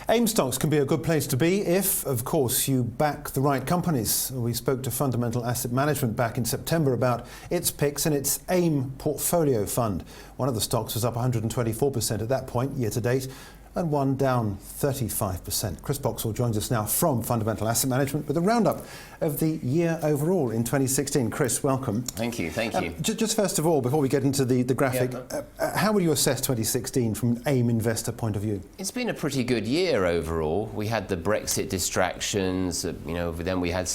AIM stocks can be a good place to be if, of course, you back the right companies. We spoke to Fundamental Asset Management back in September about its picks and its AIM portfolio fund. One of the stocks was up 124% at that point, year to date, and one down 35%. Chris Boxall joins us now from Fundamental Asset Management with a roundup of the year overall in 2016. Chris, welcome. Thank you, thank you. Just first of all, before we get into the graphic, how would you assess 2016 from an AIM investor point of view? It's been a pretty good year overall. We had the Brexit distractions, then we had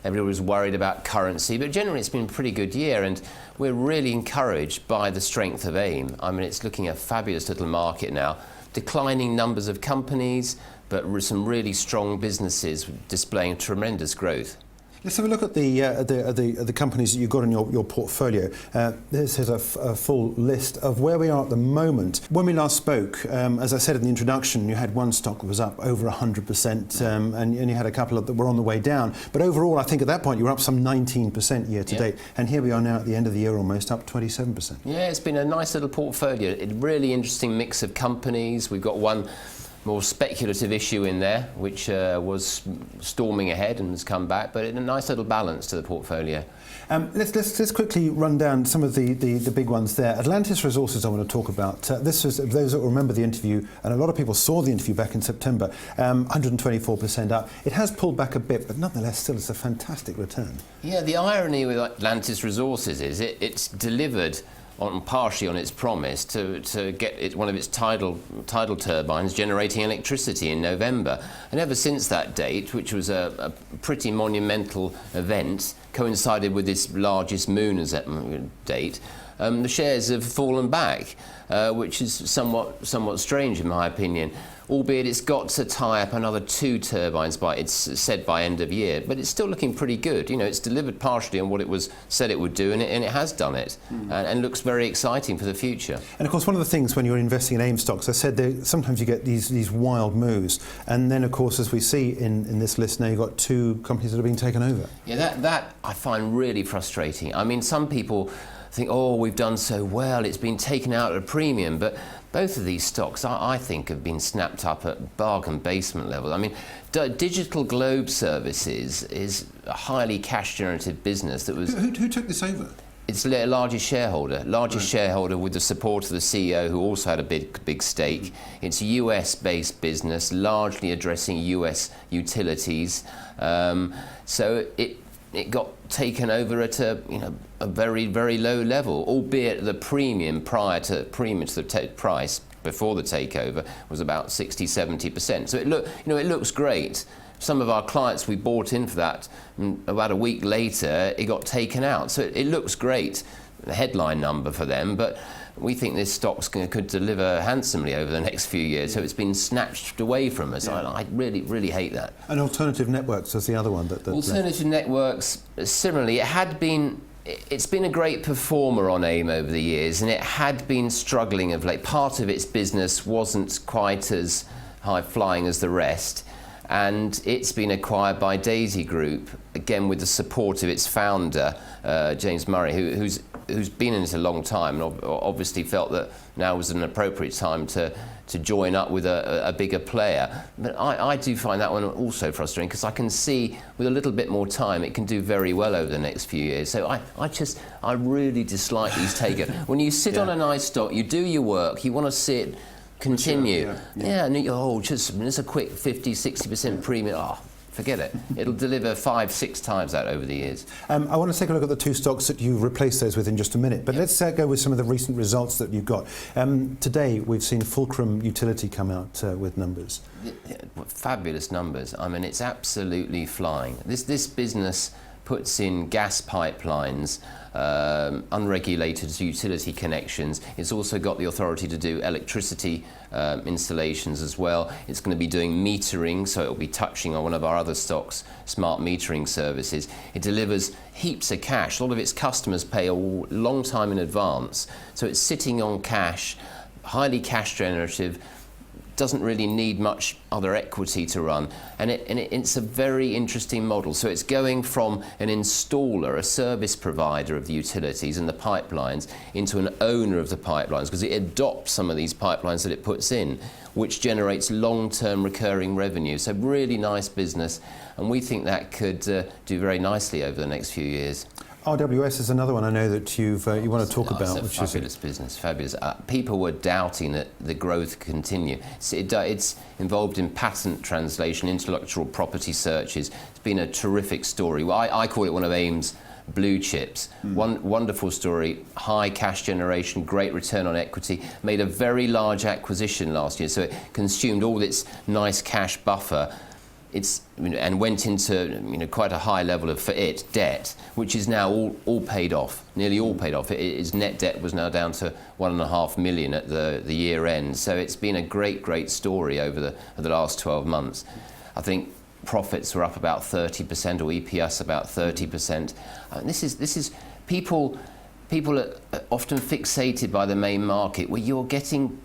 everybody was worried about currency, but generally it's been a pretty good year, and we're really encouraged by the strength of AIM. I mean, it's looking at a fabulous little market now. Declining numbers of companies, but some really strong businesses displaying tremendous growth. Let's have a look at the companies that you've got in your portfolio. This is a full list of where we are at the moment. When we last spoke, as I said in the introduction, you had one stock that was up over 100%, and you had a couple that were on the way down. But overall, I think at that point you were up some 19% year to date, and here we are now at the end of the year, almost up 27%. Yeah, it's been a nice little portfolio. A really interesting mix of companies. We've got one more speculative issue in there, which was storming ahead and has come back, but a nice little balance to the portfolio. Let's quickly run down some of the big ones there. Atlantis Resources I want to talk about. This was, those that remember the interview, and a lot of people saw the interview back in September, 124% up. It has pulled back a bit, but nonetheless still it's a fantastic return. Yeah, the irony with Atlantis Resources is it's delivered partially on its promise to get one of its tidal turbines generating electricity in November. And ever since that date, which was a pretty monumental event, coincided with this largest moon as that date, the shares have fallen back, which is somewhat strange in my opinion. Albeit it's got to tie up another 2 turbines by end of year, but it's still looking pretty good. You know, it's delivered partially on what it was said it would do, and it has done it, and looks very exciting for the future. And of course, one of the things when you're investing in AIM stocks, I said sometimes you get these wild moves, and then of course, as we see in this list now, you've got 2 companies that have been taken over. Yeah, that I find really frustrating. I mean, some people think, oh, we've done so well, it's been taken out at a premium, but both of these stocks, I think, have been snapped up at bargain basement level. I mean, Digital Globe Services is a highly cash-generative business that was... Who took this over? It's the largest shareholder shareholder with the support of the CEO, who also had a big stake. It's a US-based business, largely addressing US utilities. So it got taken over at a very, very low level, albeit the premium to the price before the takeover was about 60–70%. So it looks great. Some of our clients, we bought in for that, and about a week later it got taken out. So it looks great, the headline number for them, but we think this stock could deliver handsomely over the next few years, so it's been snatched away from us. Yeah. I really, really hate that. And Alternative Networks was the other one that Alternative Networks, similarly, it's been a great performer on AIM over the years, and it had been struggling of late. Part of its business wasn't quite as high-flying as the rest, and it's been acquired by Daisy Group, again with the support of its founder, James Murray, who's been in it a long time, and obviously felt that now was an appropriate time to join up with a bigger player. But I do find that one also frustrating, because I can see with a little bit more time it can do very well over the next few years. So I really dislike these takeovers. When you sit on a nice stock, you do your work, you want to see it continue. And just a quick 50–60% premium. Oh, forget it. It'll deliver 5–6 times that over the years. I want to take a look at the 2 stocks that you replaced those with in just a minute, but let's go with some of the recent results that you've got. Today we've seen Fulcrum Utility come out with numbers. Fabulous numbers. I mean, it's absolutely flying. This business puts in gas pipelines, unregulated utility connections. It's also got the authority to do electricity installations as well. It's going to be doing metering, so it'll be touching on one of our other stocks, smart metering services. It delivers heaps of cash. A lot of its customers pay a long time in advance, so it's sitting on cash, highly cash generative, doesn't really need much other equity to run, and it's a very interesting model. So it's going from an installer, a service provider of the utilities and the pipelines, into an owner of the pipelines, because it adopts some of these pipelines that it puts in, which generates long-term recurring revenue. So really nice business, and we think that could do very nicely over the next few years. RWS is another one I know that you want to talk about. It's a fabulous business, fabulous. People were doubting that the growth could continue. It's involved in patent translation, intellectual property searches. It's been a terrific story. Well, I call it one of AIM's blue chips. Wonderful story, high cash generation, great return on equity. Made a very large acquisition last year, so it consumed all its nice cash buffer. And went into quite a high level of, for it, debt, which is now all paid off, nearly all paid off. Its net debt was now down to $1.5 million at the year end. So it's been a great story over the last 12 months. I think profits were up about 30%, or EPS about 30%. This is people are often fixated by the main market, where you're getting,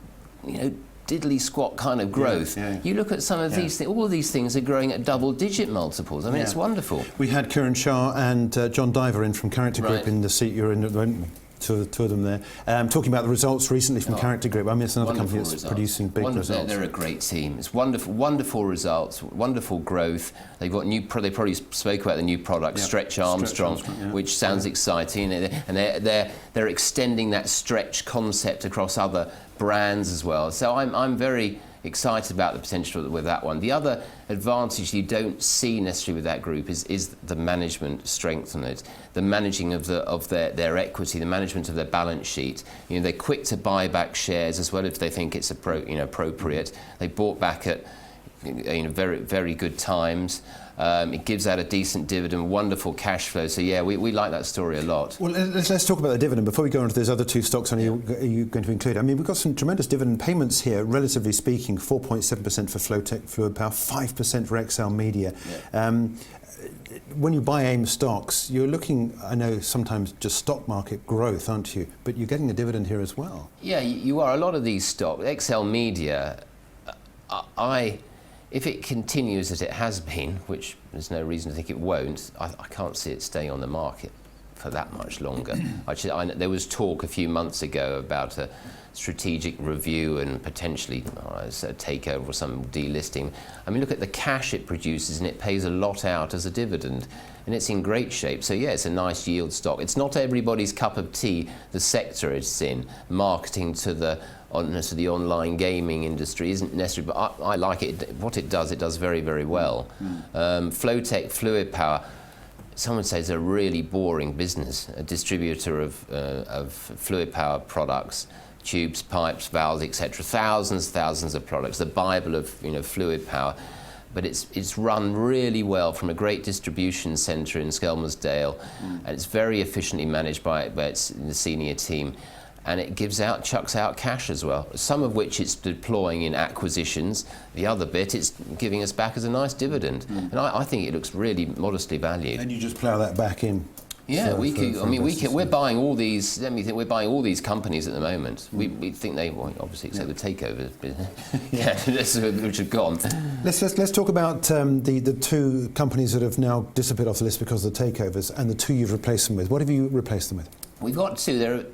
diddly squat kind of growth. You look at some of these things, all of these things are growing at double-digit multiples. I mean, it's wonderful. We had Kiran Shah and John Diver in from Character Group in the seat you're in at the moment. Two of them there, talking about the results recently from Character Group. I mean, it's another company that's producing big results. They're a great team. It's wonderful results, wonderful growth. They've got they probably spoke about the new product, Stretch Armstrong, which sounds exciting, and they're extending that stretch concept across other brands as well. So I'm very excited about the potential with that one. The other advantage you don't see necessarily with that group is the management strength on it, the managing of their equity, the management of their balance sheet. They're quick to buy back shares as well if they think it's appropriate. They bought back at very good times. It gives out a decent dividend, wonderful cash flow. So yeah, we like that story a lot. Well, let's talk about the dividend before we go on to those other two stocks. You're going to include. I mean, we've got some tremendous dividend payments here, relatively speaking. 4.7% for Flowtech Fluid Power, 5% for XL Media. When you buy AIM stocks, you're looking, I know, sometimes just stock market growth, aren't you? But you're getting a dividend here as well. Yeah, you are. A lot of these stocks, XL Media, if it continues as it has been, which there's no reason to think it won't, I can't see it staying on the market for that much longer. Actually, there was talk a few months ago about a strategic review and potentially a takeover or some delisting. I mean, look at the cash it produces, and it pays a lot out as a dividend, and it's in great shape. So yeah, it's a nice yield stock. It's not everybody's cup of tea, the sector it's in. Marketing to the online gaming industry isn't necessary, but I like it. What it does very, very well. Flowtech Fluid Power, someone says, a really boring business, a distributor of fluid power products, tubes, pipes, valves, etc. Thousands of products, the Bible of fluid power. But it's run really well from a great distribution centre in Skelmersdale, and it's very efficiently managed by the senior team. And it chucks out cash as well, some of which it's deploying in acquisitions. The other bit it's giving us back as a nice dividend. And I think it looks really modestly valued. And you just plough that back in. Yeah, we're buying all these. Let me think. We're buying all these companies at the moment. We think they, obviously, except the takeovers, which have gone. Let's talk about the two companies that have now disappeared off the list because of the takeovers, and the two you've replaced them with. What have you replaced them with? We've got two.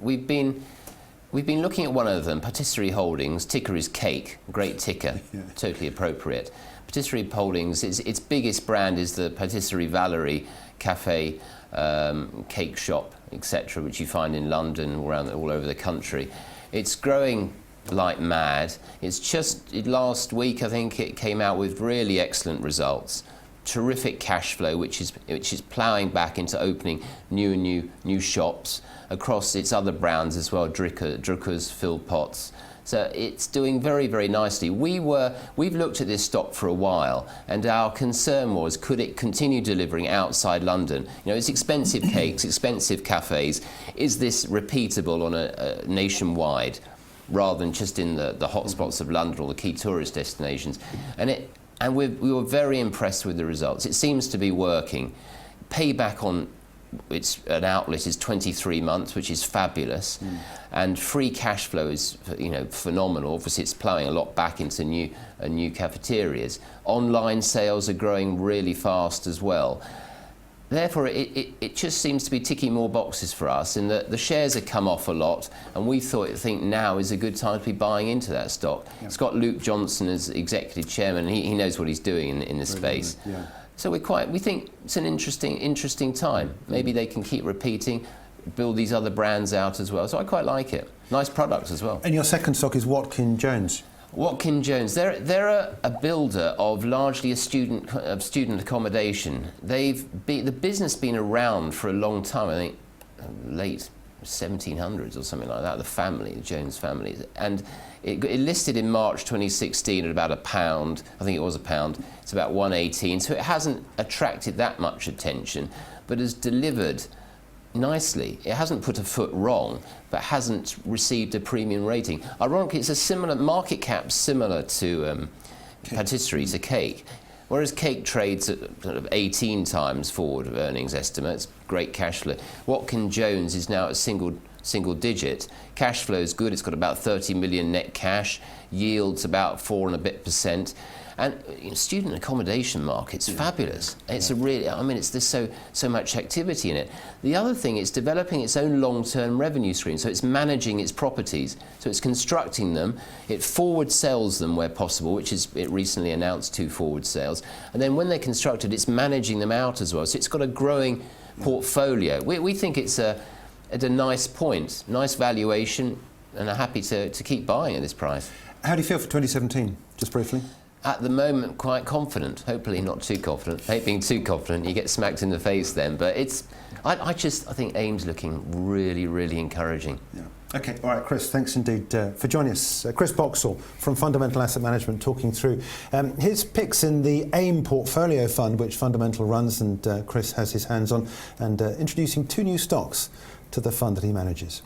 We've been looking at one of them, Patisserie Holdings. Ticker is Cake, great ticker, totally appropriate. Patisserie Holdings, its biggest brand is the Patisserie Valerie cafe, cake shop, etc., which you find in London, all over the country. It's growing like mad. Last week, I think, it came out with really excellent results. Terrific cash flow, which is ploughing back into opening new shops across its other brands as well, Drucker's, Philpotts. So it's doing very, very nicely. We've looked at this stock for a while, and our concern was, could it continue delivering outside London? It's expensive cakes, expensive cafes. Is this repeatable on a nationwide, rather than just in the hotspots of London or the key tourist destinations? And we were very impressed with the results. It seems to be working. Payback on it's an outlet is 23 months, which is fabulous, and free cash flow is, you know, phenomenal. Obviously, it's ploughing a lot back into new cafeterias. Online sales are growing really fast as well. Therefore, it just seems to be ticking more boxes for us, in that the shares have come off a lot, and we think now is a good time to be buying into that stock. Yeah. It's got Luke Johnson as executive chairman, and he knows what he's doing in this space. Yeah. So we think it's an interesting time. Maybe they can keep repeating, build these other brands out as well. So I quite like it. Nice products as well. And your second stock is Watkin Jones. Watkin Jones, they're a builder of largely student accommodation. The business been around for a long time. I think late 1700s or something like that. The Jones family, and it listed in March 2016 at about £1. I think it was £1. It's about 118. So it hasn't attracted that much attention, but has delivered nicely. It hasn't put a foot wrong, but hasn't received a premium rating. Ironically, it's a similar market cap, similar to Patisserie, to cake. Whereas cake trades at sort of 18 times forward earnings estimates, great cash flow. Watkin Jones is now at single digit. Cash flow is good. It's got about 30 million net cash. Yields about 4% and a bit. And student accommodation market's fabulous. It's there's so much activity in it. The other thing, it's developing its own long-term revenue stream. So it's managing its properties. So it's constructing them. It forward sells them where possible, which is, it recently announced 2 forward sales. And then when they're constructed, it's managing them out as well. So it's got a growing portfolio. We think it's at a nice point, nice valuation, and are happy to keep buying at this price. How do you feel for 2017, just briefly? At the moment, quite confident. Hopefully not too confident. I hate being too confident. You get smacked in the face then. But I think AIM's looking really, really encouraging. Yeah. Okay. All right, Chris, thanks indeed for joining us. Chris Boxall from Fundamental Asset Management, talking through his picks in the AIM portfolio fund, which Fundamental runs, and Chris has his hands on, and introducing 2 new stocks to the fund that he manages.